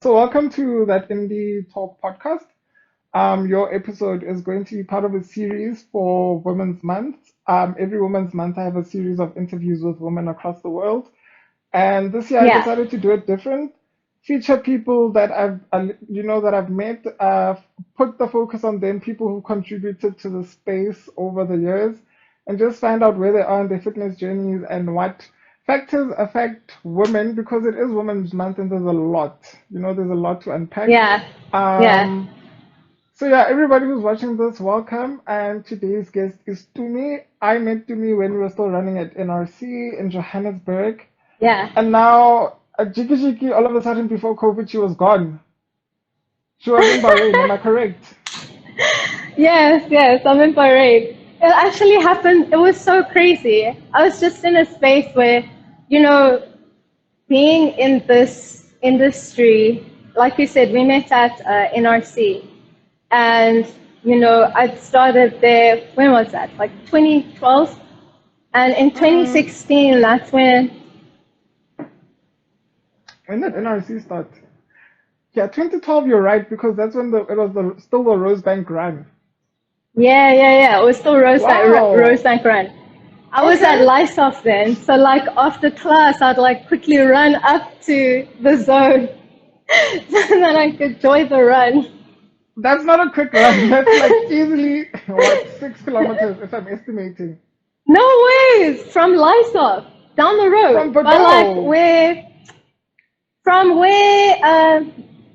So, welcome to that Indie Talk podcast. Your episode is going to be part of a series for Women's Month. Every Women's Month, I have a series of interviews with women across the world. And this year, I Yeah, decided to do it different. Feature people that I've met. Put the focus on them, people who contributed to the space over the years, and just find out where they are in their fitness journeys and what factors affect women because it is Women's Month and there's a lot. There's a lot to unpack. yeah, yeah. Um, so yeah, everybody who's watching this, welcome. And today's guest is Tumi. I met Tumi when we were still running at NRC in Johannesburg. Yeah. And now, Jiki Jiki, all of a sudden before COVID, she was gone. She was in Bahrain, am I correct? Yes, yes, I'm in Bahrain. It actually happened, it was so crazy. I was just in a space where, you know, being in this industry, like you said, we met at NRC. And, I'd started there, when was that? Like 2012? And in Mm, 2016, that's when did NRC start? Yeah, 2012, you're right, because that's when it was still the Rosebank run. yeah. It was still Wow. Rosebank Run. I was at Okay. Lysoff then, so like after class, I'd like quickly run up to the zone so that I could join the run. That's not a quick run. That's like easily, what, 6 kilometers if I'm estimating. No ways from Lysoff down the From road, but like Bordeaux. where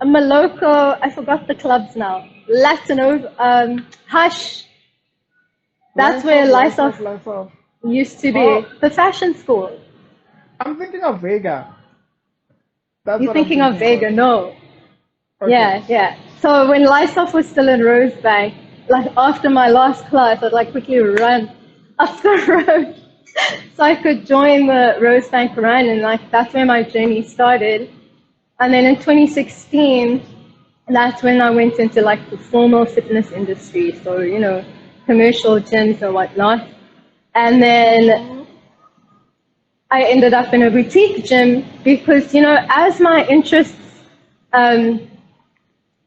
Maloko, I forgot the clubs now. Latino, Hush. That's where Life Lysoff off, life off. used to be, Oh, the fashion school. I'm thinking of Vega. That's You're what I'm thinking of thinking of. Vega? No. Okay. Yeah. So when Lysoff was still in Rosebank, like after my last class, I'd like quickly run up the road so I could join the Rosebank run, and like that's where my journey started. And then in 2016, that's when I went into like the formal fitness industry, so commercial gyms and whatnot. And then Mm, I ended up in a boutique gym because as my interests um,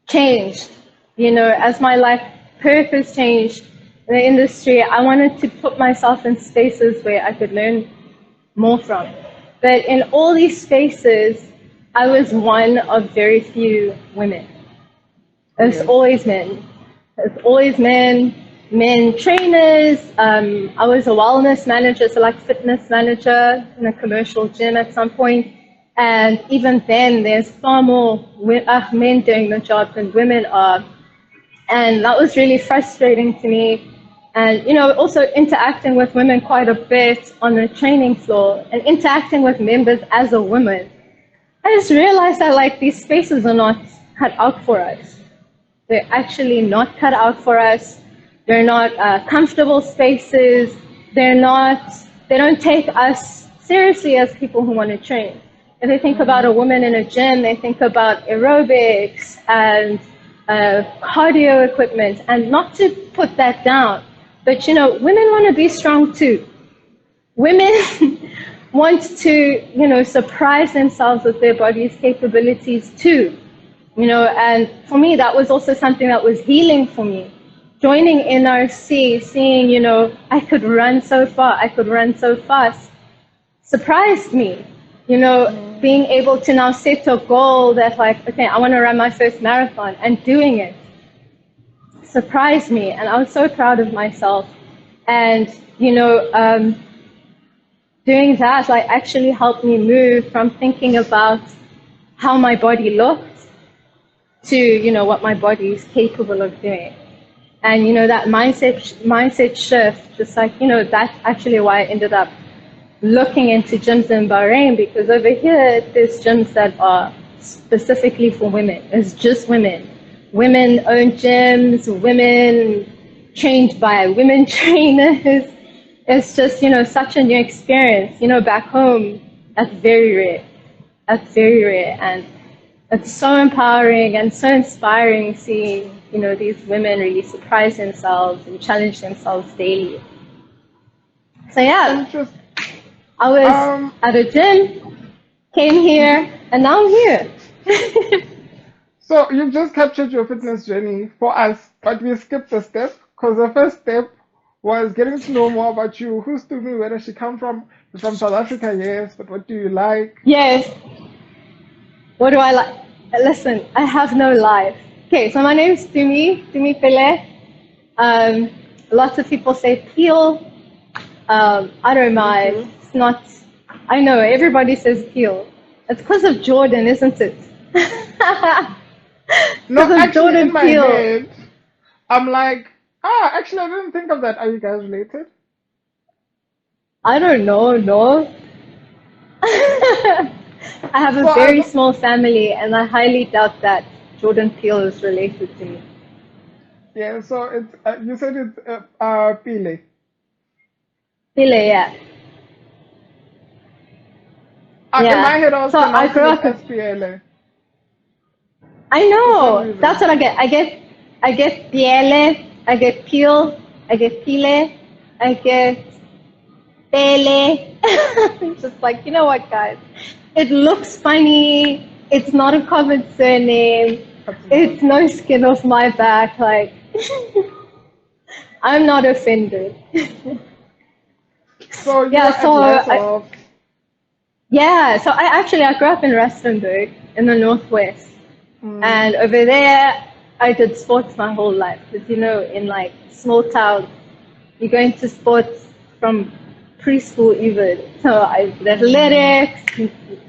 changed, as my life purpose changed in the industry, I wanted to put myself in spaces where I could learn more from. But in all these spaces, I was one of very few women. It's yes. always men. It's always men trainers. I was a wellness manager, so like fitness manager in a commercial gym at some point. And even then, there's far more men doing the job than women are. And that was really frustrating to me. And, also interacting with women quite a bit on the training floor and interacting with members as a woman. I just realized that like these spaces are not cut out for us. They're actually not cut out for us. They're not comfortable spaces. They don't take us seriously as people who want to train. If they think about a Mm, woman in a gym, they think about aerobics and cardio equipment, and not to put that down, but women want to be strong too. Women want to, surprise themselves with their body's capabilities too. And for me, that was also something that was healing for me. Joining NRC, seeing, I could run so far, I could run so fast, surprised me. mm. Being able to now set a goal that, like, okay, I want to run my first marathon, and doing it surprised me. And I was so proud of myself. And, doing that, like, actually helped me move from thinking about how my body looked to what my body is capable of doing. And that mindset shift, just like that's actually why I ended up looking into gyms in Bahrain, because over here there's gyms that are specifically for women. It's just women. Women own gyms, women trained by women trainers. It's just, such a new experience. Back home, that's very rare. That's very rare. And it's so empowering and so inspiring seeing, these women really surprise themselves and challenge themselves daily. So yeah, Interest. I was Um, at a gym, came here, and now I'm here. So you've just captured your fitness journey for us, but we skipped a step because the first step was getting to know more about you. Who's Tumi? Where does she come from? You're from South Africa, yes, but what do you like? Yes. What do I like? Listen, I have no life. Okay, so my name is Tumi Peele. Lots of people say Peel. I don't Me mind. too. It's not. I know everybody says Peel. It's because of Jordan, isn't it? No, Because of actually, in Jordan my Peele. head, I'm like, actually, I didn't think of that. Are you guys related? I don't know. No. I have a So I very don't, small family, and I highly doubt that Jordan Peele is related to me. yeah, so it's, you said it's Pile. Peele, yeah. In my Yeah. head, I was So I grew pronouncing it up. SPLA I for some know. That's reason. what I get. I get Piele. I get Peel. I get Pile. I get Pele. It's just like, you know what, guys? It looks funny. It's not a common surname. That's not. It's no skin off my back. Like, I'm not offended. So you Yeah. are at Lysolf. So I grew up in Rustenburg in the northwest. Mm, And over there, I did sports my whole life. Because, you know, in like small towns, you go into sports from preschool even. So I did mm. athletics,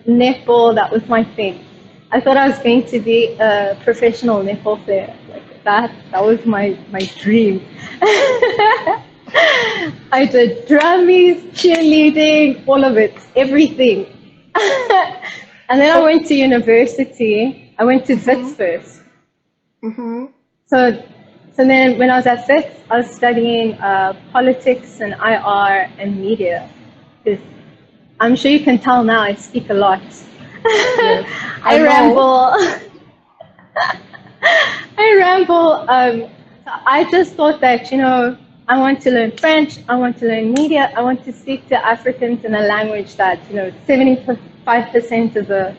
netball, that was my thing. I thought I was going to be a professional netball player. Like that was my dream. I did drummies, cheerleading, all of it, everything. And then I So, went to university. I went to mm-hmm, Wits first. mm-hmm. So, so then when I was at Wits, I was studying politics and IR and media. Because I'm sure you can tell now I speak a lot. Yes, I I know. ramble. I ramble. So I just thought that, you know, I want to learn French, I want to learn media, I want to speak to Africans in a language that, you know, 75% of the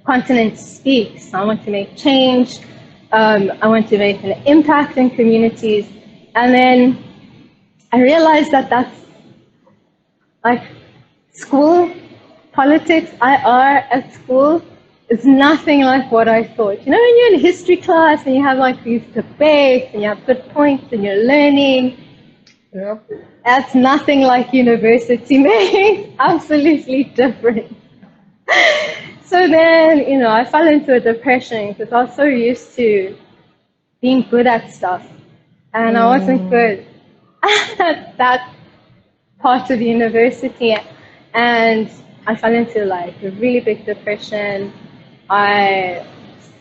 continent speaks. I want to make change. I want to make an impact in communities. And then I realized that that's like school, politics, IR at school is nothing like what I thought. You know, when you're in history class and you have like these debates and you have good points and you're learning, Yep. that's nothing like university, man. Absolutely different. So then, you know, I fell into a depression because I was so used to being good at stuff and I wasn't Mm, good at that part of university, and I fell into like a really big depression. I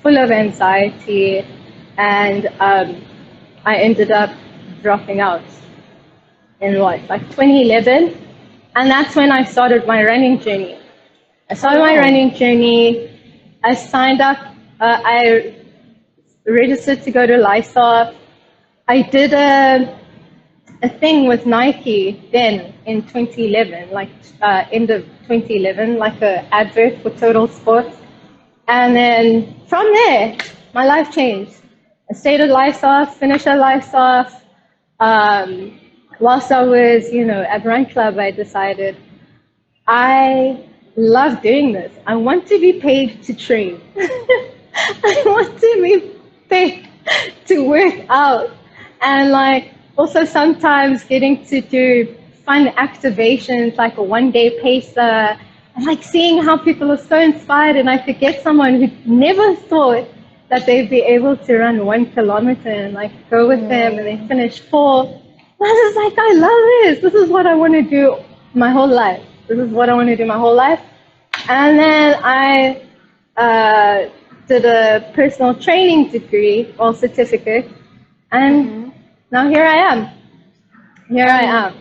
full of anxiety, and I ended up dropping out in what, like 2011, and that's when I started my running journey. I oh started my wow. running journey. I signed up. I registered to go to Lysop. I did a thing with Nike then in 2011, like end of 2011, like a advert for Total Sports. And then from there, my life changed. I stayed at Lysop, finished at Lysop. Whilst I was, you know, at Run Club, I decided I love doing this. I want to be paid to train. I want to be paid to work out. And like also sometimes getting to do fun activations like a 1 day pacer and like seeing how people are so inspired, and I could get someone who never thought that they'd be able to run 1 kilometer and like go with them and they Mm, finish 4. I was like, I love this. This is what I want to do my whole life. This is what I want to do my whole life. And then I did a personal training degree or certificate, and mm-hmm. now here I am. Here I And am.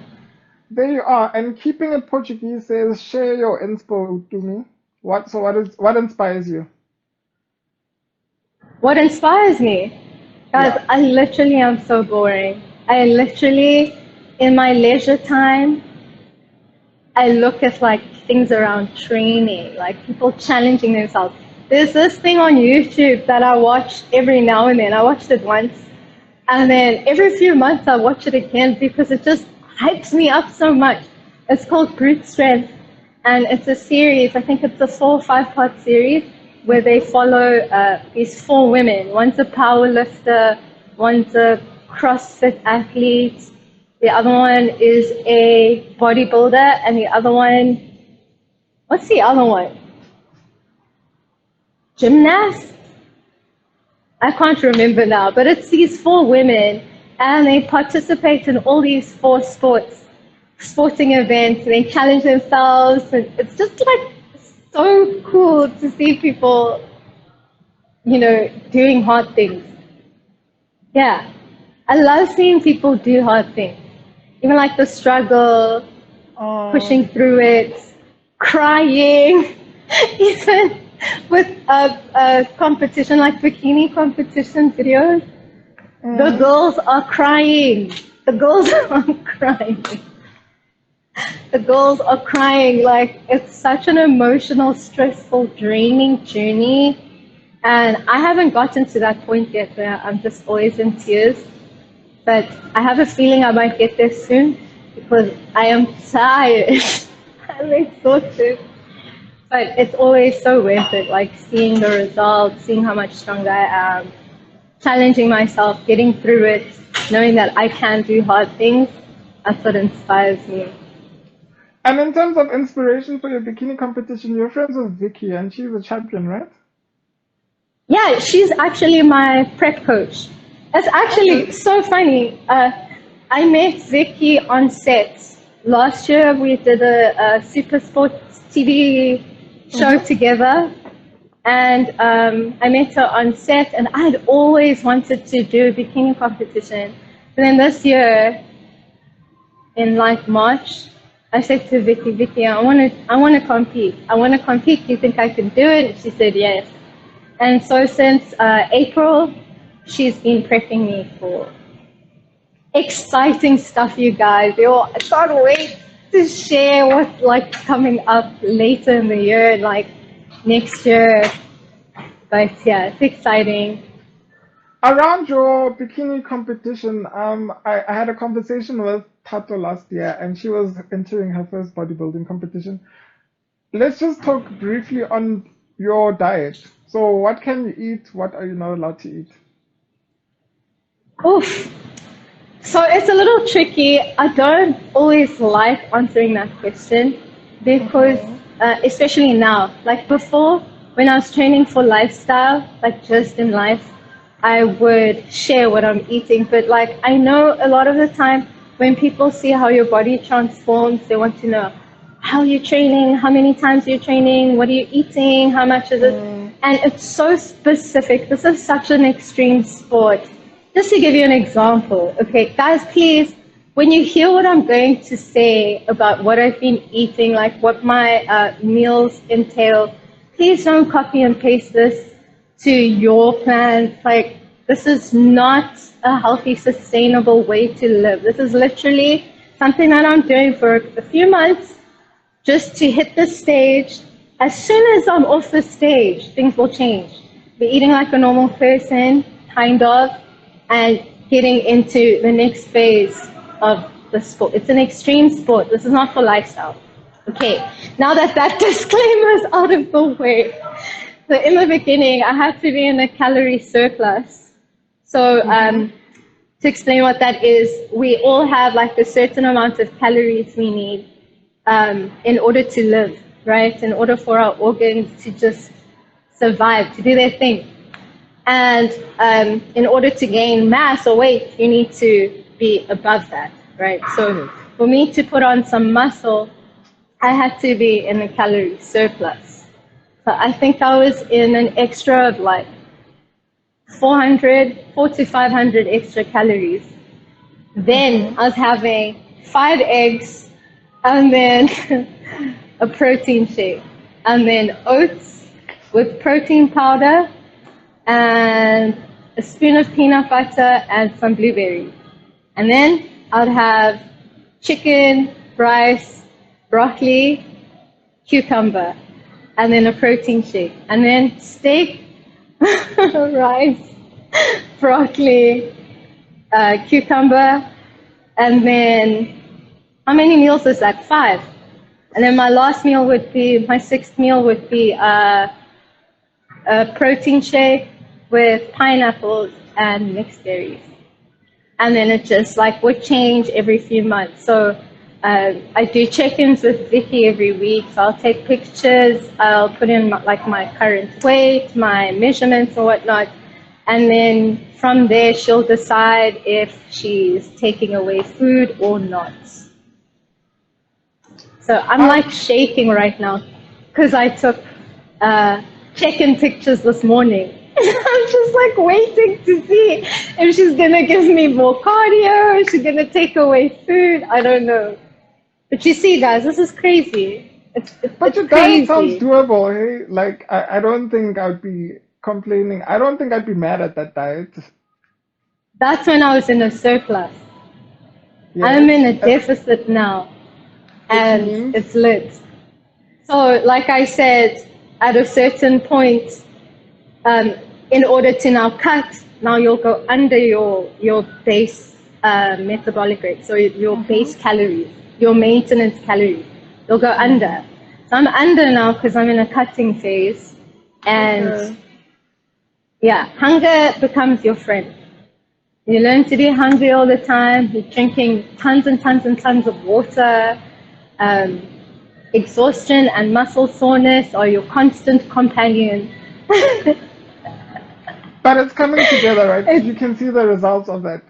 there you are. And keeping it Portuguese says, share your inspo to me. What inspires you? What inspires me? Guys, Yeah. I literally am so boring. I literally, in my leisure time, I look at like things around training, like people challenging themselves, There's this thing on YouTube that I watch every now and then. I watched it once, and then every few months I watch it again because it just hypes me up so much. It's called Brute Strength, and it's a series. I think it's a 4 or 5 part series where they follow these 4 women. One's a power lifter, one's a CrossFit athlete, the other one is a bodybuilder, and the other one, what's the other one? Gymnast? I can't remember now, but it's these 4 women, and they participate in all these 4 sporting events, and they challenge themselves, and it's just like so cool to see people, you know, doing hard things. Yeah, I love seeing people do hard things, even like the struggle, pushing through it, crying, even with a competition like bikini competition videos. The girls are crying. The girls are crying. The girls are crying. Like, it's such an emotional, stressful, draining journey. And I haven't gotten to that point yet where I'm just always in tears. But I have a feeling I might get there soon because I am tired. I'm exhausted. But it's always so worth it, like seeing the results, seeing how much stronger I am, challenging myself, getting through it, knowing that I can do hard things. That's what inspires me. And in terms of inspiration for your bikini competition, you're friends with Vicky, and she's a champion, right? Yeah, she's actually my prep coach. It's actually so funny. I met Vicky on set. Last year we did a Super Sports TV show together, and I met her on set, and I had always wanted to do a bikini competition. But then this year, in like March, I said to Vicky, I want to compete. I want to compete. Do you think I can do it? And she said yes. And so since April, she's been prepping me for exciting stuff, you guys. I can't wait to share what's like coming up later in the year, like next year. But yeah, it's exciting. Around your bikini competition, I had a conversation with Tato last year, and she was entering her first bodybuilding competition. Let's just talk briefly on your diet. So, what can you eat? What are you not allowed to eat? Oof. So it's a little tricky. I don't always like answering that question because, especially now, like before, when I was training for lifestyle, like just in life, I would share what I'm eating. But like, I know a lot of the time when people see how your body transforms, they want to know how you're training, how many times you're training, what are you eating, how much is it? And it's so specific. This is such an extreme sport. Just to give you an example, okay, guys, please, when you hear what I'm going to say about what I've been eating, like what my meals entail, please don't copy and paste this to your plans. Like, this is not a healthy, sustainable way to live. This is literally something that I'm doing for a few months just to hit the stage. As soon as I'm off the stage, things will change. Be eating like a normal person, kind of, and getting into the next phase of the sport. It's an extreme sport. This is not for lifestyle. Okay, now that disclaimer is out of the way. So in the beginning, I had to be in a calorie surplus. So to explain what that is, we all have like a certain amount of calories we need in order to live, right? In order for our organs to just survive, to do their thing. And in order to gain mass or weight, you need to be above that, right? So for me to put on some muscle, I had to be in a calorie surplus. So I think I was in an extra of like 400 to 500 extra calories. Then I was having 5 eggs and then a protein shake and then oats with protein powder and a spoon of peanut butter and some blueberries. And then I'd have chicken, rice, broccoli, cucumber. and then a protein shake, and then steak, rice, broccoli, cucumber, and then how many meals is that? 5. And then my last meal would be, my 6th meal would be a protein shake with pineapples and mixed berries. And then it just like would change every few months. So I do check-ins with Vicky every week. So I'll take pictures, I'll put in my current weight, my measurements and whatnot. And then from there, she'll decide if she's taking away food or not. So I'm like shaking right now because I took check-in pictures this morning. I'm just like waiting to see if she's going to give me more cardio, if she's going to take away food. I don't know. But you see, guys, this is crazy. But your diet sounds doable, hey? Like, I don't think I'd be complaining. I don't think I'd be mad at that diet. That's when I was in a surplus. Yeah. I'm in a deficit now. And it's lit. So, like I said, at a certain point, in order to now cut, now you'll go under your base metabolic rate, so your base calories, your maintenance calories, you'll go under. So I'm under now because I'm in a cutting phase, and yeah, hunger becomes your friend. You learn to be hungry all the time. You're drinking tons and tons and tons of water. Exhaustion and muscle soreness are your constant companion. But it's coming together, right? You can see the results of that.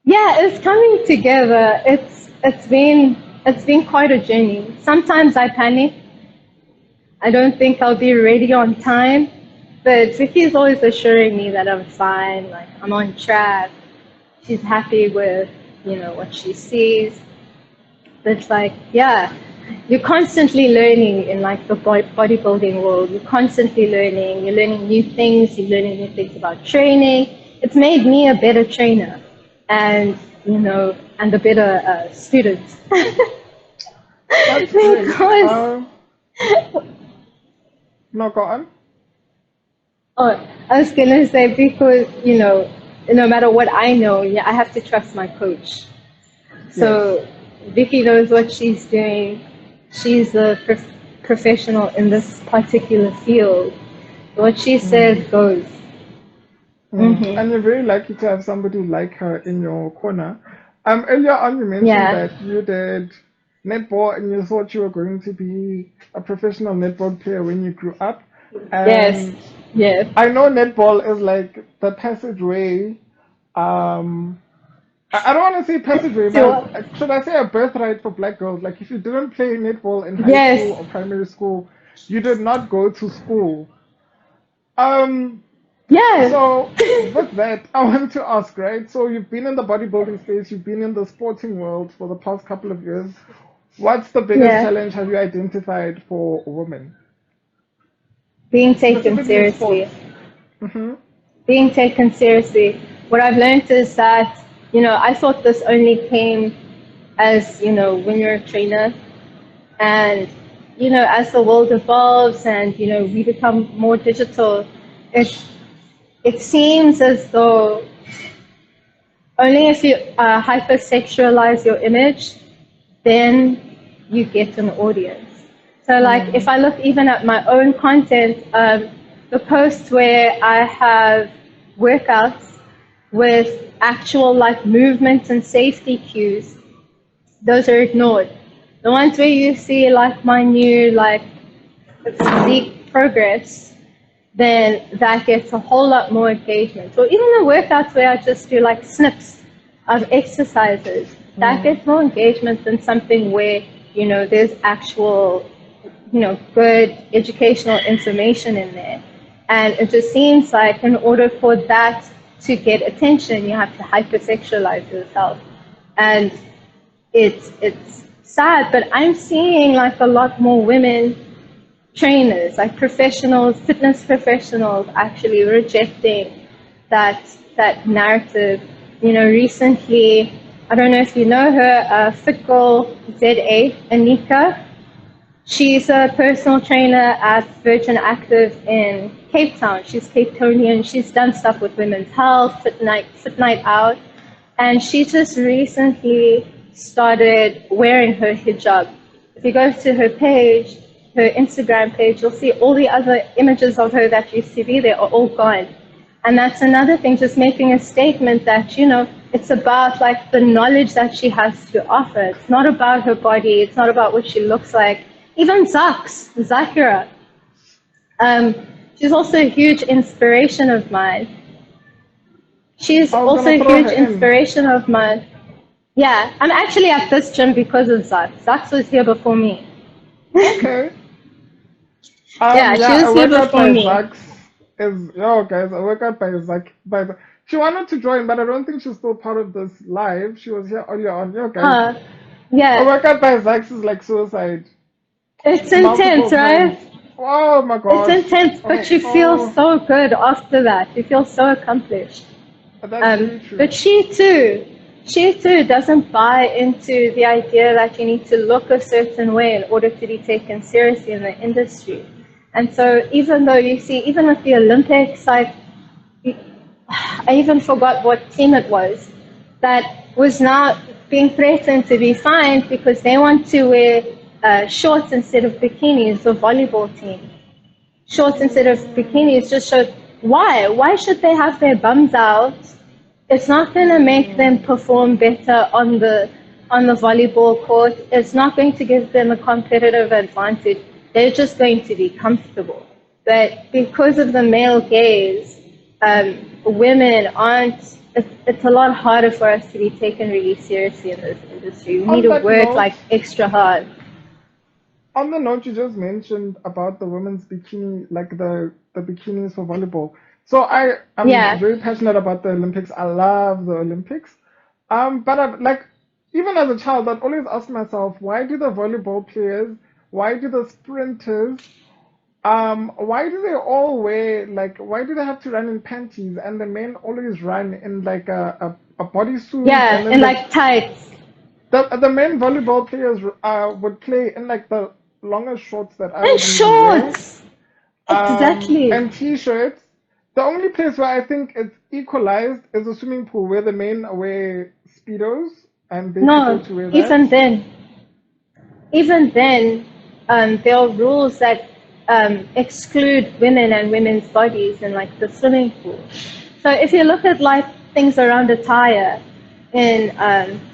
Yeah, it's coming together. It's been quite a journey. Sometimes I panic. I don't think I'll be ready on time. But Vicky's always assuring me that I'm fine, like I'm on track. She's happy with, what she sees. But it's like, yeah, you're constantly learning in like the bodybuilding world. You're constantly learning. You're learning new things. You're learning new things about training. It's made me a better trainer, and and a better student. That's great. No, go on. Oh, I was gonna say because no matter what I know, I have to trust my coach. So. Yes. Vicky knows what she's doing. She's a professional in this particular field. What she says goes. Mm-hmm. And you're very lucky to have somebody like her in your corner. Earlier on you mentioned that you did netball and you thought you were going to be a professional netball player when you grew up. And yes. I know netball is like the passageway. I don't want to say passageway, but should I say a birthright for black girls? Like if you didn't play netball in high school or primary school, you did not go to school. So with that, I want to ask, right? So you've been in the bodybuilding space, you've been in the sporting world for the past couple of years. What's the biggest challenge have you identified for women? Being taken seriously. Being taken seriously. What I've learned is that I thought this only came as, when you're a trainer. And, as the world evolves and, we become more digital, it seems as though only if you hypersexualize your image, then you get an audience. So, like, if I look even at my own content, the posts where I have workouts with actual like movements and safety cues, those are ignored. The ones where you see like my new like physique progress, then that gets a whole lot more engagement. Or even the workouts where I just do like snips of exercises, that gets more engagement than something where there's actual good educational information in there. And it just seems like in order for that to get attention, you have to hypersexualize yourself. And it's sad, but I'm seeing like a lot more women trainers, like professionals, fitness professionals, actually rejecting that narrative. Recently, I don't know if you know her, Fit Girl ZA, Anika. She's a personal trainer at Virgin Active in Cape Town. She's Cape Townian. She's done stuff with women's health, fit night out, and she just recently started wearing her hijab. If you go to her page, her Instagram page, you'll see all the other images of her that used to be there are all gone. And that's another thing, just making a statement that, you know, it's about like the knowledge that she has to offer. It's not about her body. It's not about what she looks like. Even Zakira, she's also a huge inspiration of mine. She's I was also gonna a throw huge her in. inspiration of mine. Yeah, I'm actually at this gym because of Zak. Zak was here before me. Okay. Yeah, she Yeah, was a here workout before by me. Zax is, yo guys, a workout by Zack she wanted to join, but I don't think she's still part of this live. She was here earlier on. Yo guys, Huh. a Yeah, workout by Zax is like suicide. it's intense, Multiple right? times. Oh my It's gosh. intense, but Oh, you feel oh, so good after that. You feel so accomplished. that's very But true. she too doesn't buy into the idea that you need to look a certain way in order to be taken seriously in the industry. And so even though you see, even with the Olympics, like, I even forgot what team it was that was now being threatened to be fined because they want to wear shorts instead of bikinis, the volleyball team. Shorts instead of bikinis just showed why. Why should they have their bums out? It's not going to make them perform better on the volleyball court. It's not going to give them a competitive advantage. They're just going to be comfortable. But because of the male gaze, women aren't. It's a lot harder for us to be taken really seriously in this industry. We need On to that work note, like extra hard. on the note you just mentioned about the women's bikini, like the bikinis for volleyball. So I'm Yeah, very passionate about the Olympics. I love the Olympics. But like even as a child, I'd always ask myself, why do the volleyball players, why do the sprinters, why do they all wear like, why do they have to run in panties and the men always run in like a bodysuit and yeah, then and like tights the men volleyball players would play in like the longer shorts that I and would usually wear, shorts. Exactly. and t-shirts. The only place where I think it's equalized is a swimming pool where the men wear speedos and they prefer No, to wear that. even then, there are rules that exclude women and women's bodies in like the swimming pool. So if you look at like things around attire in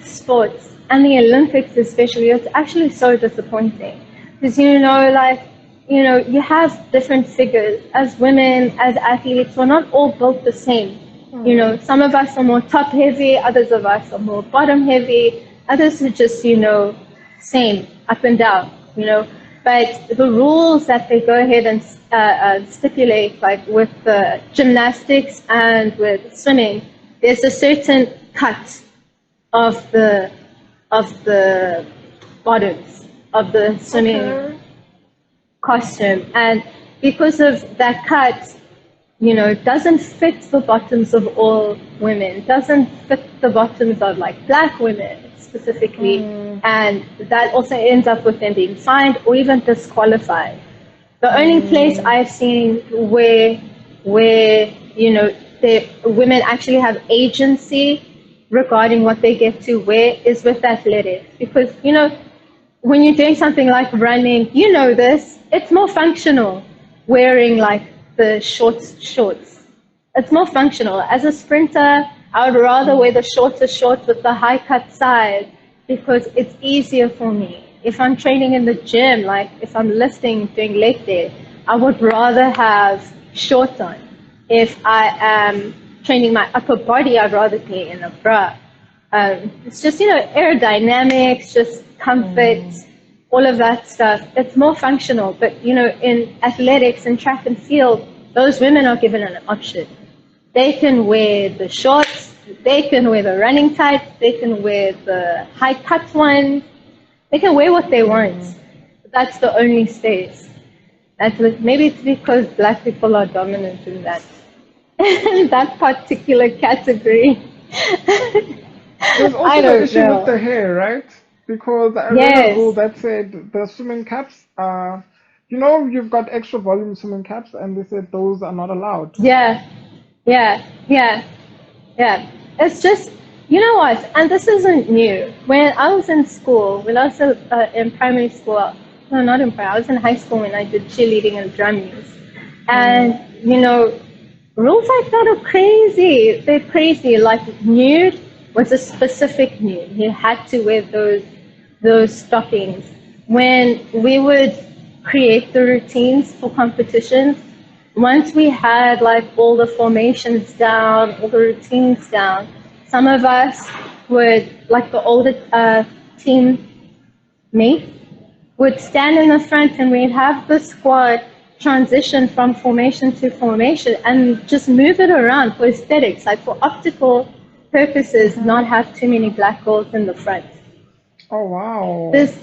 sports and the Olympics especially, it's actually so disappointing because you have different figures as women, as athletes. We're not all built the same. Hmm. Some of us are more top heavy, others of us are more bottom heavy, others are just, same, up and down, But the rules that they go ahead and stipulate, like with the gymnastics and with swimming, there's a certain cut of the bottoms of the swimming Okay. costume, and because of that cut, it doesn't fit the bottoms of all women, doesn't fit the bottoms of like black women specifically, Mm, and that also ends up with them being fined or even disqualified. The only place mm, I've seen where the women actually have agency regarding what they get to wear is with athletics, because when you're doing something like running, this, it's more functional wearing like the shorts. It's more functional. As a sprinter, I would rather wear the shorter shorts with the high cut side because it's easier for me. If I'm training in the gym, like if I'm lifting, doing leg day, I would rather have shorts on. If I am training my upper body, I'd rather be in a bra. It's just, aerodynamics, just comfort, mm, all of that stuff. It's more functional. But, in athletics and track and field, those women are given an option. They can wear the shorts, they can wear the running tights, they can wear the high cut ones, they can wear what they want. mm. That's the only space. Maybe it's because black people are dominant in that that particular category. There's I also the don't issue with know. the hair, right? because I read a rule Yes. that said the swimming caps are, you know, you've got extra volume swimming caps, and they said those are not allowed. Yeah. Yeah. Yeah. Yeah. It's just, you know what? And this isn't new. When I was in school, when I was in primary school, no, not in primary, I was in high school when I did cheerleading and drummies. Mm, And, you know, rules like that are crazy. They're crazy. Like nude was a specific nude. You had to wear those stockings. When we would create the routines for competitions, once we had like all the formations down, all the routines down, some of us would, like the older team mates, would stand in the front and we'd have the squad transition from formation to formation and just move it around for aesthetics, like for optical purposes, not mm-hmm. have too many black holes in the front. Oh, wow. This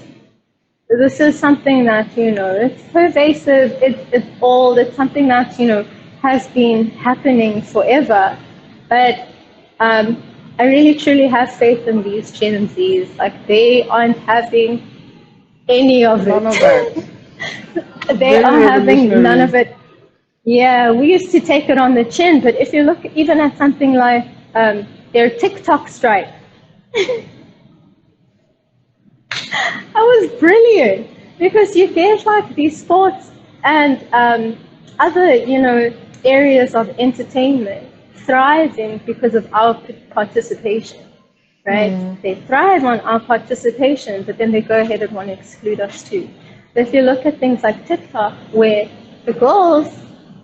this is something that, you know, it's pervasive, it's old, it's something that, you know, has been happening forever. But I really truly have faith in these Gen Zs. Like, they aren't having any of None of it. that. They Very are having none revolutionary. of it. Yeah, we used to take it on the chin, but if you look even at something like their TikTok strike, that was brilliant because you get like these sports and other, you know, areas of entertainment thriving because of our participation, right? Mm, They thrive on our participation, but then they go ahead and want to exclude us too. But if you look at things like TikTok, where the girls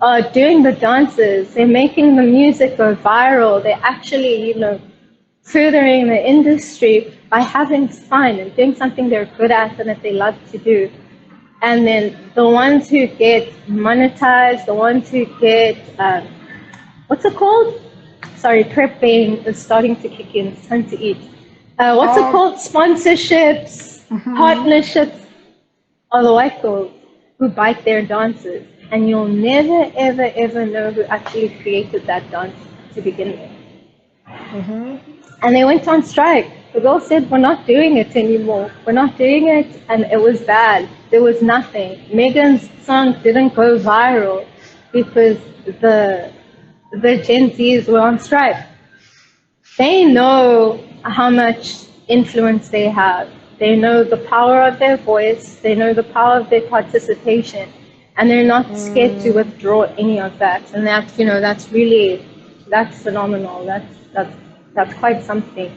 are doing the dances, they're making the music go viral, they're actually, you know, furthering the industry by having fun and doing something they're good at and that they love to do. And then the ones who get monetized, the ones who get, what's it called? Sorry, prep pain is starting to kick in. It's time to eat. What's it um, called? Sponsorships, mhm. partnerships are the white girls who bite their dances. And you'll never, ever, ever know who actually created that dance to begin with. Mm-hmm. And they went on strike. The girls said, we're not doing it anymore. We're not doing it. And it was bad. There was nothing. Megan's song didn't go viral because the Gen Zs were on strike. They know how much influence they have. They know the power of their voice. They know the power of their participation. And they're not scared to Mm, withdraw any of that. And that's, you know, that's really, that's phenomenal. That's quite something.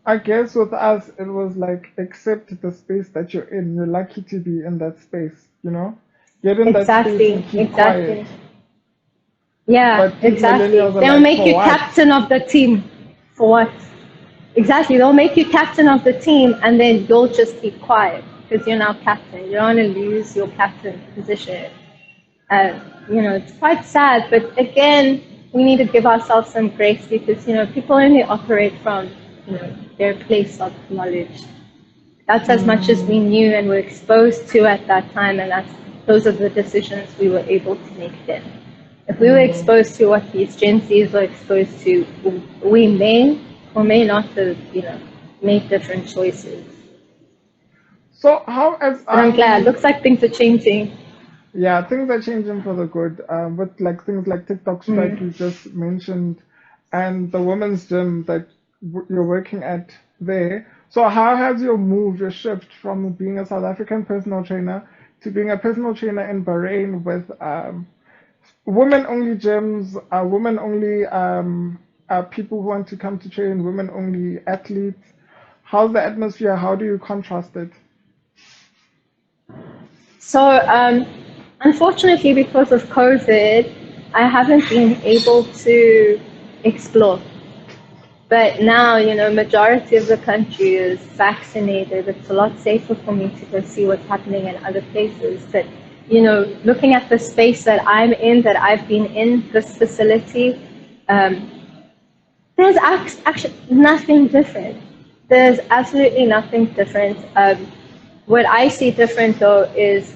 I guess with us, it was like accept the space that you're in. You're lucky to be in that space, you know? Get in that space and Exactly, keep quiet. exactly. Yeah, But these exactly. millennials are They'll like, make for you what? captain of the team. For what? Exactly. They'll make you captain of the team and then you'll just keep quiet because you're now captain. You don't want to lose your captain position. You know, it's quite sad, but again, we need to give ourselves some grace because, you know, people only operate from, you know, their place of knowledge. That's as much as we Mm, knew and were exposed to at that time, and those are the decisions we were able to make then. If we were mm. exposed to what these Gen Zs were exposed to, we may or may not have, you know, made different choices. So how as But I'm glad. Looks like things are changing. yeah, things are changing for the good. With like things like TikTok strike you Mm. just mentioned, and the women's gym that you're working at there. So how has your move, your shift from being a South African personal trainer to being a personal trainer in Bahrain with women-only gyms, women-only people who want to come to train, women-only athletes? How's the atmosphere? How do you contrast it? So, unfortunately, because of COVID, I haven't been able to explore. But now, you know, majority of the country is vaccinated. It's a lot safer for me to go see what's happening in other places. But, you know, looking at the space that I'm in, that I've been in, this facility, um, there's actually nothing different. There's absolutely nothing different. What I see different, though, is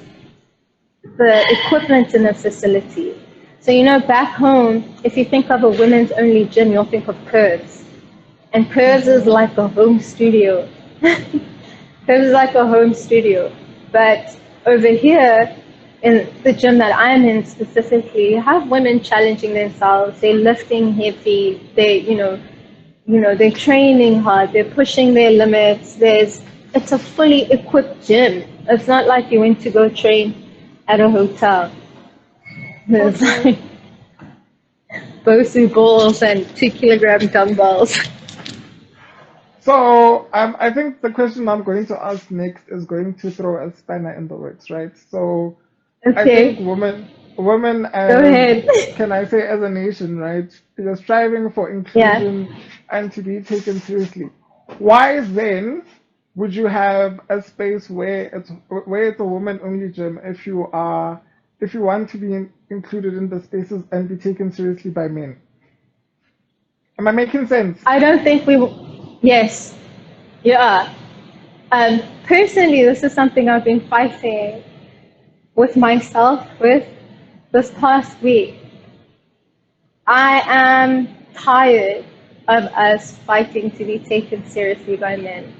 the equipment in the facility. So, you know, back home, if you think of a women's only gym, you'll think of Curves. And Curves is Mm-hmm. like a home studio. Because it's like a home studio. But over here, in the gym that I'm in specifically, you have women challenging themselves. They're lifting heavy. They're training hard. They're pushing their limits. It's a fully equipped gym. It's not like you went to go train at a hotel. There's Okay. like Bosu balls and 2 kilogram dumbbells. So I think the question I'm going to ask next is going to throw a spanner in the works, right? So I think Okay, women go as, ahead. can I say, as a nation, right? You're striving for Yeah. inclusion and to be taken seriously. Why then would you have a space where it's a woman only gym if you want to be included in the spaces and be taken seriously by men? Am I making sense? I don't think we. Yes, you are. Personally, this is something I've been fighting with myself with this past week. I am tired of us fighting to be taken seriously by men.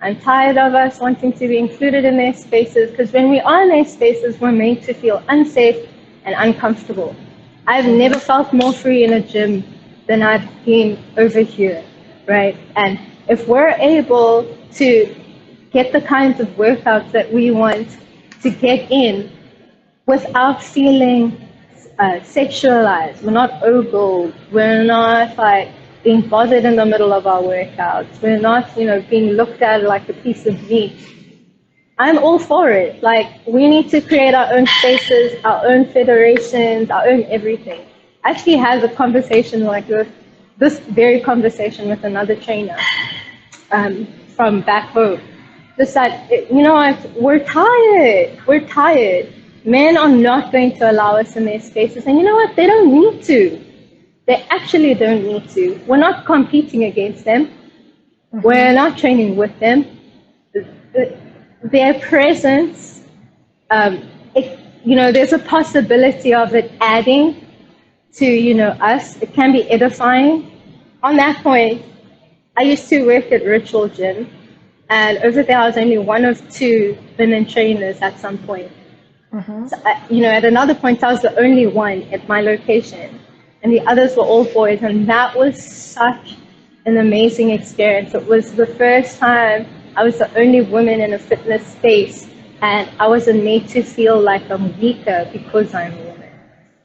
I'm tired of us wanting to be included in their spaces because when we are in their spaces, we're made to feel unsafe and uncomfortable. I've never felt more free in a gym than I've been over here, right? And if we're able to get the kinds of workouts that we want to get in without feeling sexualized. We're not ogled. We're not like being bothered in the middle of our workouts. We're not, being looked at like a piece of meat. I'm all for it. Like, we need to create our own spaces, our own federations, our own everything. I actually had a conversation like this very conversation with another trainer from back home. Just that, we're tired. We're tired. Men are not going to allow us in their spaces. And you know what? They don't need to. They actually don't need to. We're not competing against them. We're not training with them. Their presence, there's a possibility of it adding to, us. It can be edifying. On that point, I used to work at Ritual Gym, and over there I was only one of 2 women trainers at some point. So, at another point I was the only one at my location, and the others were all boys, and that was such an amazing experience. It was the first time I was the only woman in a fitness space, and I wasn't made to feel like I'm weaker because I'm a woman,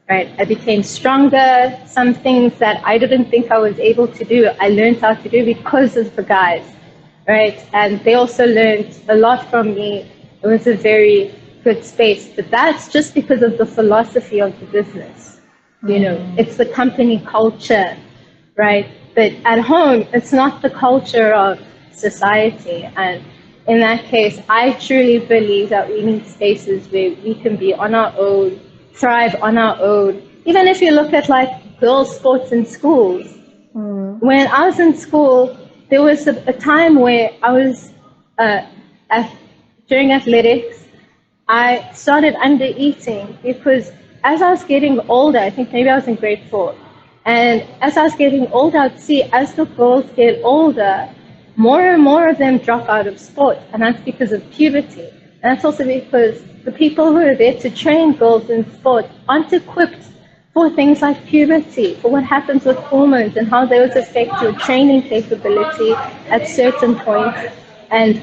right? I became stronger. Some things that I didn't think I was able to do, I learned how to do because of the guys, right? And they also learned a lot from me. It was a very good space, but that's just because of the philosophy of the business. It's the company culture, right? But at home, it's not the culture of society. And in that case, I truly believe that we need spaces where we can be on our own, thrive on our own. Even if you look at like girls' sports in schools, when I was in school, there was a time where I was during athletics, I started under eating because as I was getting older, I think maybe I was in grade 4, and as I was getting older, I'd see as the girls get older, more and more of them drop out of sport, and that's because of puberty. And that's also because the people who are there to train girls in sport aren't equipped for things like puberty, for what happens with hormones and how those affect your training capability at certain points, and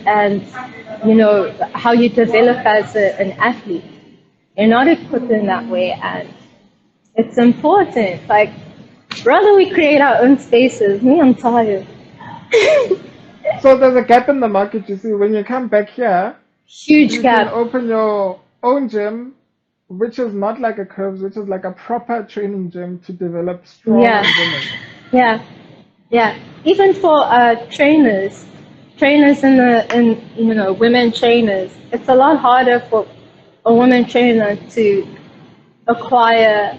how you develop as an athlete. You're not equipped in that way, and it's important. Like, rather we create our own spaces. Me, I'm tired. So there's a gap in the market, you see. When you come back here, Huge you can gap. open your own gym, which is not like a curves, which is like a proper training gym to develop strong Yeah, women. yeah, yeah. Even for trainers in women trainers, it's a lot harder for a woman trainer to acquire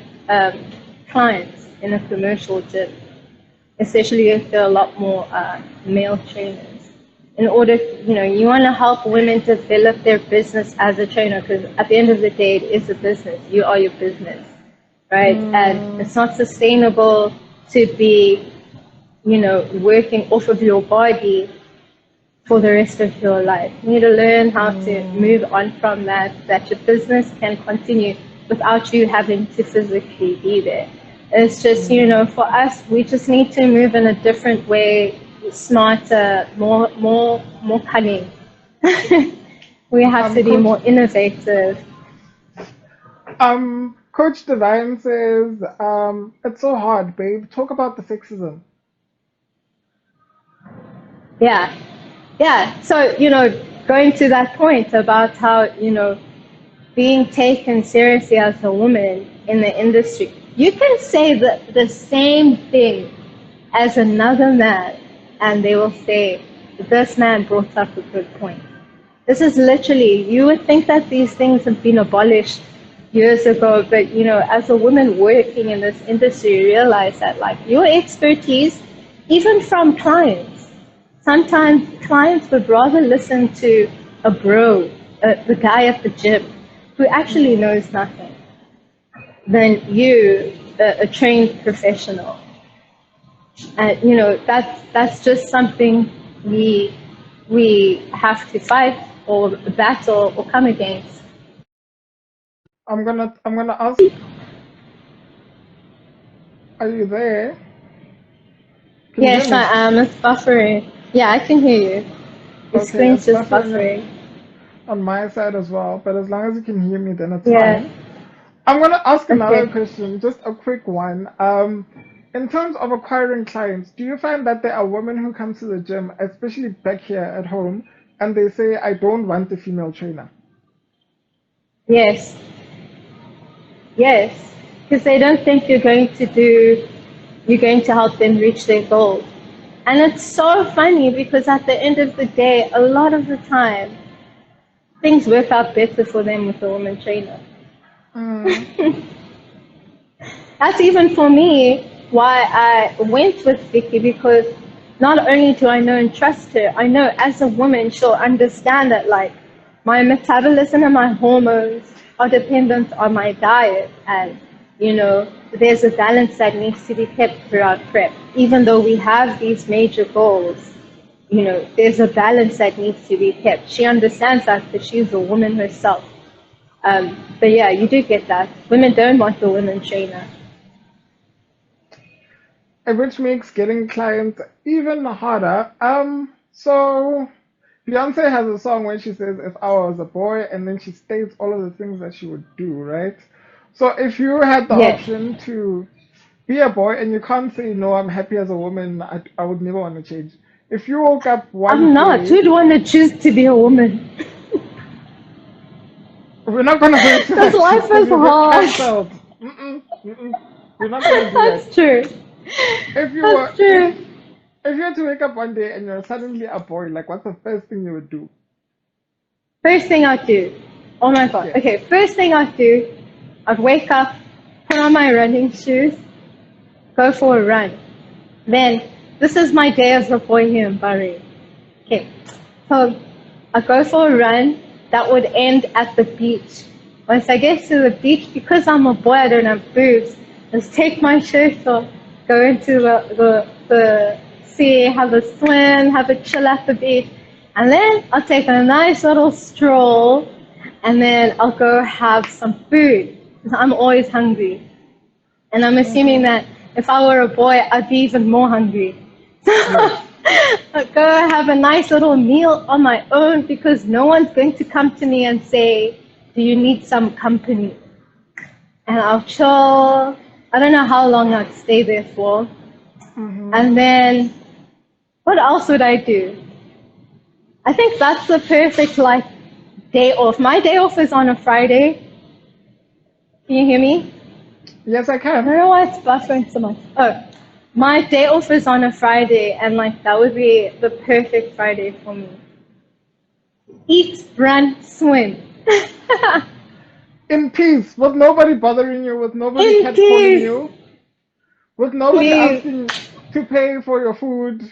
clients in a commercial gym, especially if there are a lot more male trainers. In order, you want to help women develop their business as a trainer, because at the end of the day, it is a business. You are your business, right? And it's not sustainable to be, working off of your body for the rest of your life. You need to learn how to Mm, move on from that, that your business can continue without you having to physically be there. It's just, mm. for us, we just need to move in a different way, smarter, more cunning. We have to be Coach, more innovative. Coach Divine says, it's so hard, babe. Talk about the sexism. Yeah. Yeah. So, going to that point about how, being taken seriously as a woman in the industry, you can say the same thing as another man, and they will say, this man brought up a good point. This is literally, you would think that these things have been abolished years ago, but as a woman working in this industry, you realize that like your expertise, even from clients, sometimes clients would rather listen to a bro, the guy at the gym, who actually Mm. knows nothing, than you, a trained professional. And that's just something we have to fight or battle or come against. I'm gonna ask, are you there? Can you hear Yes, me? I am. It's buffering. Yeah, I can hear you. Your Okay, screen's it's just buffering buffering. on my side as well, but as long as you can hear me, then it's Yeah. fine. I'm gonna ask another Okay. question, just a quick one. In terms of acquiring clients, do you find that there are women who come to the gym, especially back here at home, and they say, I don't want a female trainer? Yes. Yes. Because they don't think you're going to help them reach their goals. And it's so funny because at the end of the day, a lot of the time, things work out better for them with a woman trainer. Mm, That's even for me why I went with Vicky, because not only do I know and trust her, I know as a woman she'll understand that like my metabolism and my hormones are dependent on my diet, and there's a balance that needs to be kept throughout prep. Even though we have these major goals, there's a balance that needs to be kept. She understands that because she's a woman herself. But yeah, you do get that. Women don't want the women trainer. and which makes getting clients even harder. So Beyonce has a song where she says, if I was a boy, and then she states all of the things that she would do, right? So if you had the Yes. option to be a boy and you can't say, no, I'm happy as a woman, I would never want to change. If you woke up one I'm not. day, Who'd want to choose to be a woman? we're not going to go into Because that life because is you'll get hard. cancelled. We're not going to do that. That's true. If you were, That's true. if you had to wake up one day and you're suddenly a boy, like what's the first thing you would do? First thing I'd do. Oh my god. Yes. Okay, first thing I'd do, I'd wake up, put on my running shoes, go for a run. Then, this is my day as a boy here in Bahrain. Okay, so I go for a run that would end at the beach. Once I get to the beach, because I'm a boy, I don't have boobs, just take my shirt off, go into the sea, have a swim, have a chill at the beach, and then I'll take a nice little stroll, and then I'll go have some food, because I'm always hungry. And I'm assuming Mm-hmm. that if I were a boy, I'd be even more hungry. Yes. I'd go have a nice little meal on my own, because no one's going to come to me and say, do you need some company? And I'll chill. I don't know how long I'd stay there for. Mm-hmm. And then what else would I do? I think that's the perfect like day off. My day off is on a Friday. Can you hear me? Yes, I I don't can. know why it's buffering so much. Oh, my day off is on a Friday, and like that would be the perfect Friday for me. Eat, run, swim. In peace, with nobody bothering you, with nobody In catcalling peace, you, with nobody please. asking to pay for your food.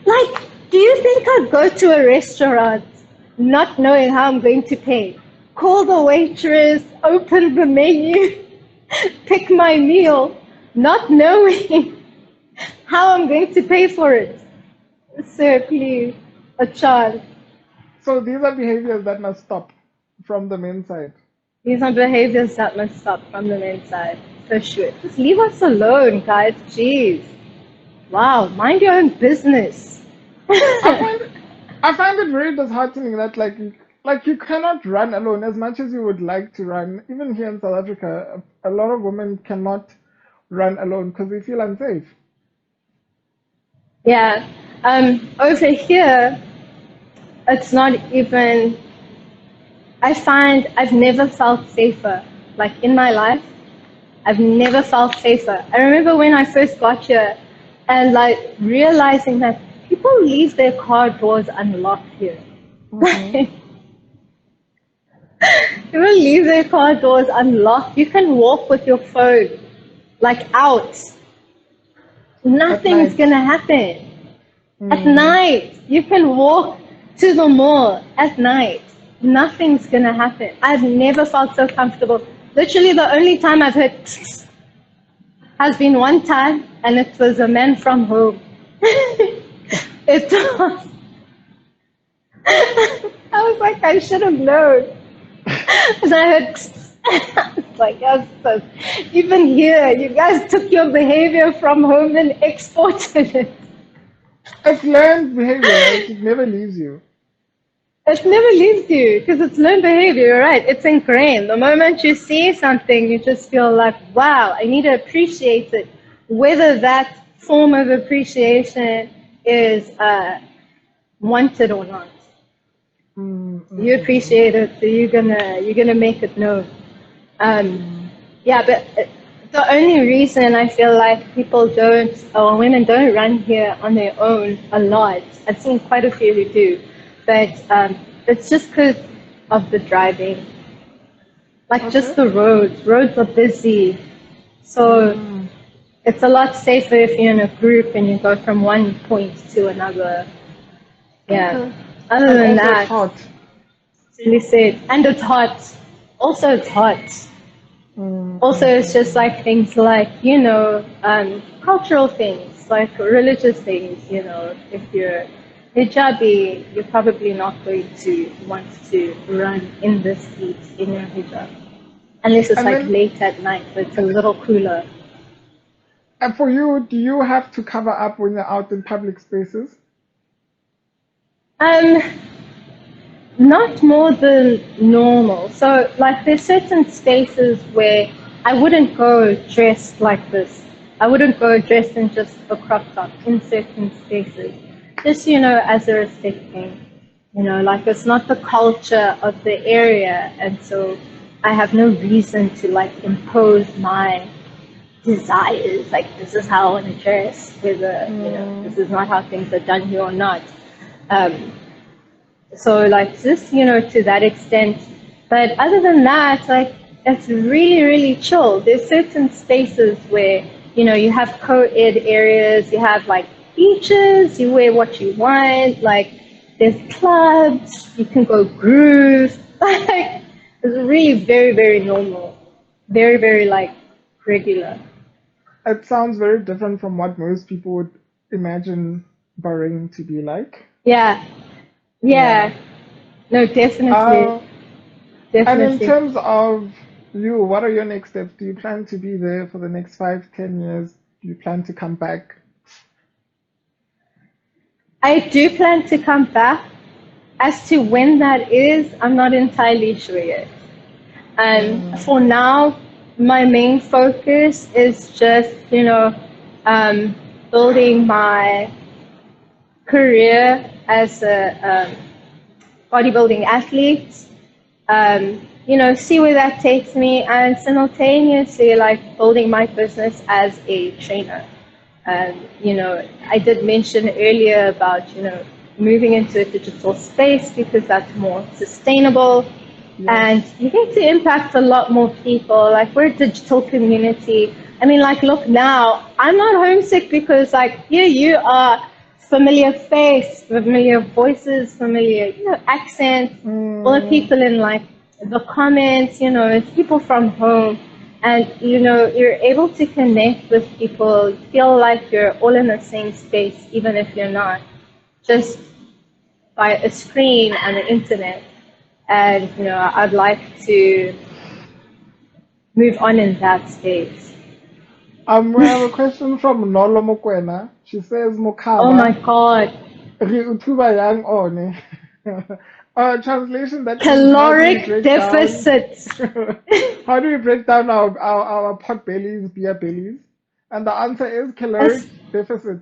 Like, do you think I'd go to a restaurant not knowing how I'm going to pay? Call the waitress, open the menu, pick my meal, not knowing how I'm going to pay for it. Sir, please, a chance. So these are behaviors that must stop from the men's side. These are behaviors that must stop from the men's side, for sure. Just leave us alone, guys. Jeez. Wow, mind your own business. I find I find it very disheartening that like you cannot run alone as much as you would like to run. Even here in South Africa, a lot of women cannot run alone because they feel unsafe. Yeah. Over here, it's not even, I find I've never felt safer. Like in my life, I've never felt safer. I remember when I first got here and like realizing that people leave their car doors unlocked here. Hmm. People leave their car doors unlocked. You can walk with your phone like out. At Nothing's night. gonna happen. At Mm. night, you can walk to the mall at night. Nothing's gonna happen. I've never felt so comfortable. Literally, the only time I've heard has been one time, and it was a man from home. It was. I was like, I should have known. And I heard, it's like, yes, so even here, you guys took your behavior from home and exported it. It's learned behavior, right? It never leaves you. It never leaves you because it's learned behavior, you're right? It's ingrained. The moment you see something, you just feel like, wow, I need to appreciate it. Whether that form of appreciation is wanted or not. You appreciate it, so you're gonna make it known. Yeah, but the only reason I feel like people don't, or women don't run here on their own a lot, I've seen quite a few who do, but it's just because of the driving. Like just Okay. the roads. Roads are busy. So Mm. it's a lot safer if you're in a group and you go from one point to another. Yeah. Okay. Other And than also it's that, hot. really said, and it's hot. Also, it's hot. Also, it's just like things like, cultural things, like religious things, if you're hijabi, you're probably not going to want to run in this heat in your hijab. Unless it's And like then late at night, but it's a little cooler. for you, do you have to cover up when you're out in public spaces? Um, Not more than normal. So, like, there's certain spaces where I wouldn't go dressed like this. I wouldn't go dressed in just a crop top in certain spaces. Just, as a respect thing. Like, it's not the culture of the area. And so I have no reason to, like, impose my desires. Like, this is how I want to dress, whether, this is not how things are done here or not. So like just, to that extent. But other than that, like it's really, really chill. There's certain spaces where, you have co-ed areas, you have like beaches, you wear what you want, like there's clubs, you can go groove. Like it's really very, very normal. Very, very like regular. It sounds very different from what most people would imagine Bahrain to be like. Yeah. Yeah. Yeah. No, definitely. Uh, and in Definitely. terms of you, what are your next steps? Do you plan to be there for the next 5, 10 years? Do you plan to come back? I do plan to come back. As to when that is, I'm not entirely sure yet. For now, my main focus is just, building my career as a bodybuilding athlete. See where that takes me, and simultaneously, like building my business as a trainer. I did mention earlier about, moving into a digital space because that's more sustainable Yes. and you get to impact a lot more people. Like we're a digital community. I mean, like, look now, I'm not homesick because like here you are, familiar face, familiar voices, familiar, accents, all the Mm, people in like the comments, it's people from home. And, you're able to connect with people, feel like you're all in the same space, even if you're not. just by a screen and the internet. And, you know, I'd like to move on in that space. We have a question from Nolo Mokwena. She says, Oh my Mokaba, God. re utuba yang one. Translation, that means Caloric deficit. how do we break down our pot bellies, beer bellies? And the answer is caloric deficit.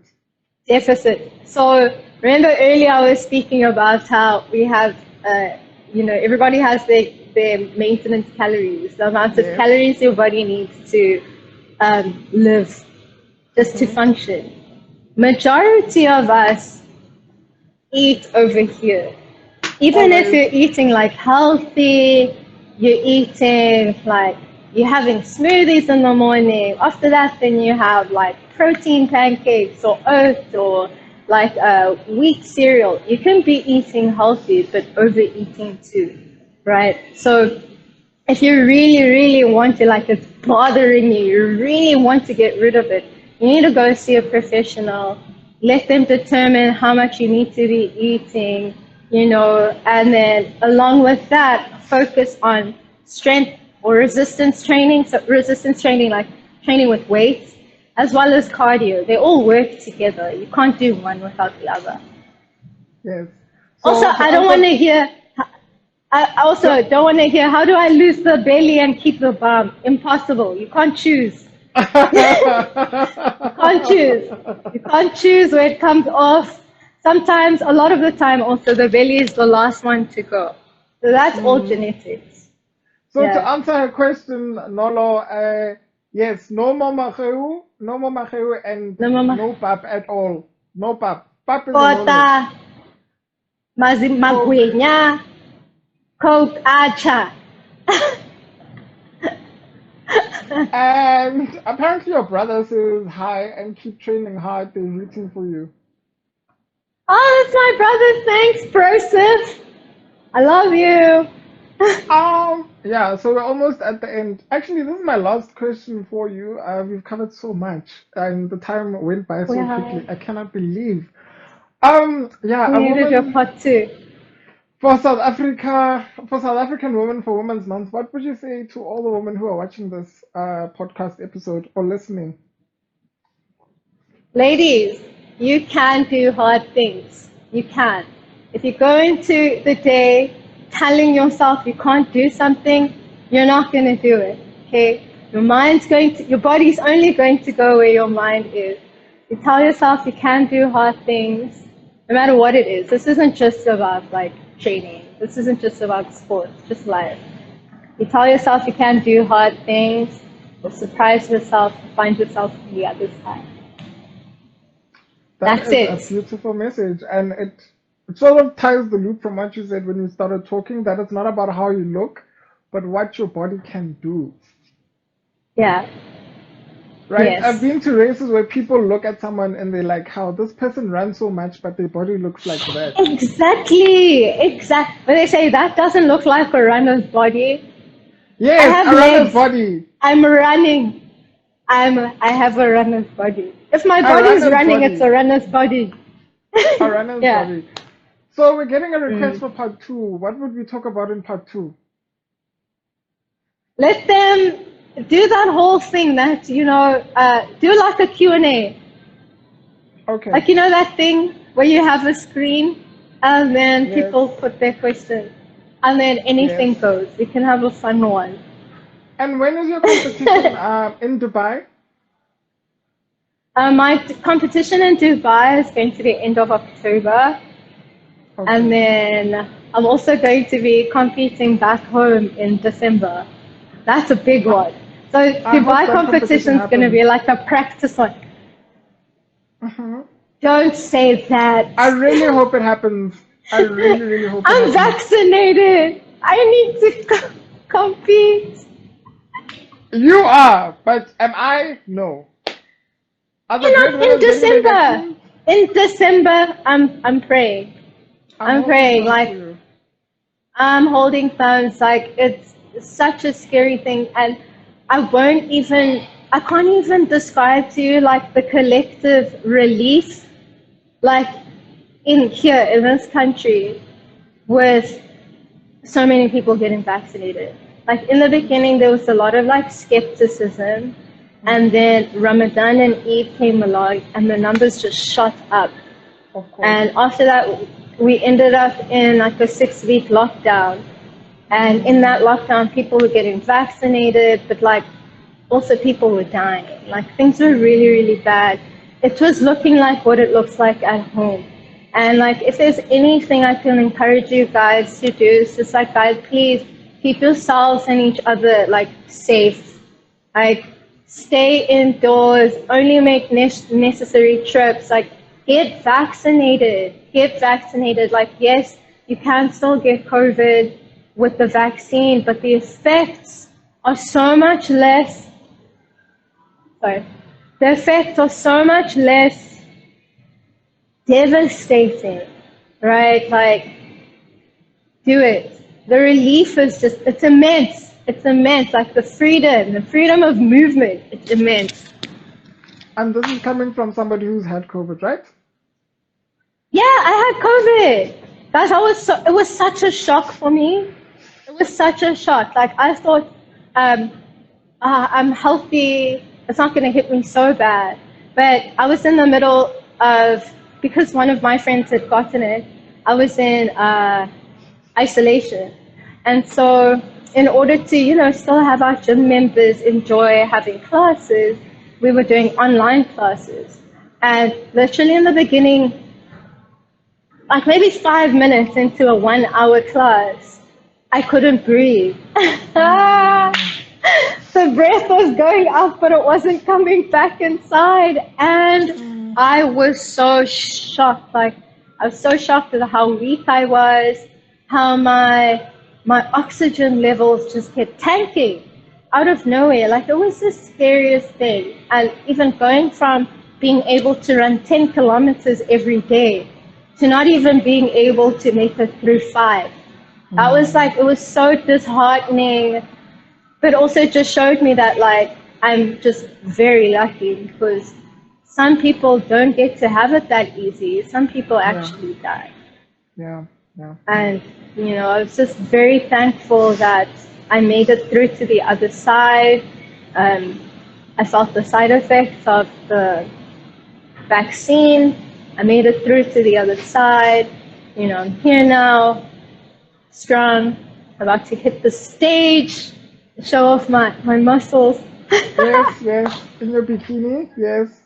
Deficit. So remember earlier I was speaking about how we have, you know, everybody has their maintenance calories, the amount of calories your body needs to live, just to function. Majority of us eat over here. Even if you're eating like healthy, you're eating like, you're having smoothies in the morning. After that, then you have like protein pancakes or oats or like wheat cereal. You can be eating healthy, but overeating too, right? So if you really, really want to, like it's bothering you, you really want to get rid of it, you need to go see a professional. Let them determine how much you need to be eating, you know, and then along with that, focus on strength or resistance training. So resistance training, like training with weights, as well as cardio. They all work together. You can't do one without the other. Yes. So also, I don't want to hear, I also don't want to hear, how do I lose the belly and keep the bum? Impossible. You can't choose. You can't choose. You can't choose where it comes off. Sometimes, a lot of the time, also the belly is the last one to go. So that's all genetics. So to answer her question, Nolo, yes, no more macheu, and no pap at all. No pap. Pap is Kota, magwenya, coke, acha. And apparently your brother says hi and keep training hard. They're rooting for you. Oh, that's my brother. Thanks, Broseph. I love you. Yeah, so we're almost at the end. Actually, this is my last question for you. We've covered so much, and the time went by so quickly. I cannot believe. Yeah, a You did your woman part too. for South Africa, for South African Women for Women's Month. What would you say to all the women who are watching this podcast episode or listening? Ladies, you can do hard things. You can. If you go into the day telling yourself you can't do something, you're not going to do it. Okay? Your body's only going to go where your mind is. You tell yourself you can do hard things, no matter what it is. This isn't just about like training. This isn't just about sports, just life. You tell yourself you can do hard things, you'll surprise yourself, find yourself on the other side. That's a beautiful message, and it sort of ties the loop from what you said when you started talking, that it's not about how you look, but what your body can do. Yeah. Right? Yes. I've been to races where people look at someone and they're like, how this person runs so much, but their body looks like that. Exactly. When they say that doesn't look like a runner's body. Yes, I have a runner's legs. body. I'm running. I have a runner's body. If my body is running, it's a runner's body. A runner's body. So we're getting a request for part 2. What would we talk about in part 2? Let them do that whole thing that, you know, do like a Q&A. Okay. Like, you know that thing where you have a screen and then people put their questions and then anything goes. We can have a fun one. And when is your competition in Dubai? My competition in Dubai is going to be end of October. Okay. And then I'm also going to be competing back home in December. That's a big one. So Dubai competition is going to be like a practice one. Don't say that. I really hope it happens. I really, really hope it happens. I'm vaccinated. I need to compete. You are, but am I? No. In December. In December, I'm praying. I'm praying. Like, I'm holding thumbs. Like, it's such a scary thing, and I can't even describe to you like the collective relief. Like, in here in this country with so many people getting vaccinated. Like in the beginning, there was a lot of like skepticism, and then Ramadan and Eid came along, and the numbers just shot up. Of course. And after that, we ended up in like a 6-week lockdown. And in that lockdown, people were getting vaccinated, but like also people were dying. Like things were really, really bad. It was looking like what it looks like at home. And like if there's anything I can encourage you guys to do, it's just like, guys, please keep yourselves and each other like safe. Like stay indoors, only make necessary trips. Like get vaccinated. Get vaccinated. Like yes, you can still get COVID with the vaccine, but the effects are so much less. Sorry, the effects are so much less devastating, right? Like, do it. The relief is just, it's immense. It's immense. Like the freedom of movement, it's immense. And this is coming from somebody who's had COVID, right? Yeah, I had COVID. Guys, it was such a shock for me. It was such a shock. Like I thought, I'm healthy. It's not going to hit me so bad. But I was in the middle of, because one of my friends had gotten it, I was in isolation. And so in order to, still have our gym members enjoy having classes, we were doing online classes. And literally in the beginning, like maybe 5 minutes into a 1-hour class, I couldn't breathe. The breath was going up, but it wasn't coming back inside. And I was so shocked. Like, I was so shocked at how weak I was, how my oxygen levels just kept tanking out of nowhere. Like, it was the scariest thing. And even going from being able to run 10 kilometers every day to not even being able to make it through 5. That was like, it was so disheartening, but also just showed me that like, I'm just very lucky because some people don't get to have it that easy. Some people actually die. Yeah. And, I was just very thankful that I made it through to the other side. I felt the side effects of the vaccine. I made it through to the other side. I'm here now, strong, about to hit the stage, show off my muscles. Yes. In your bikini. Yes.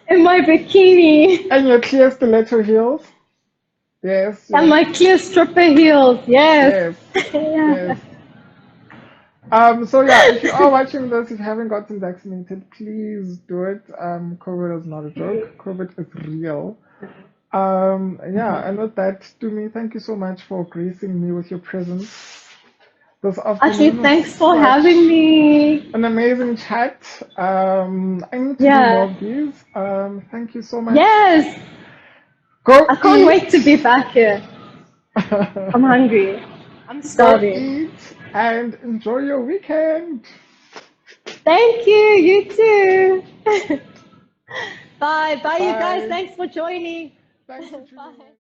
In my bikini. And your clear stiletto heels. Yes. And my clear stripper heels. Yes. Yes. So yeah, if you are watching this, if you haven't gotten vaccinated, please do it. COVID is not a joke. COVID is real. And with that, Tumi, thank you so much for gracing me with your presence this afternoon. Actually, thanks for having me. An amazing chat. I need to do more of these. Thank you so much. Yes. I can't wait to be back here. I'm hungry. I'm starving. Go eat and enjoy your weekend. Thank you. You too. Bye, you guys. Thanks for joining. Thanks for tuning in.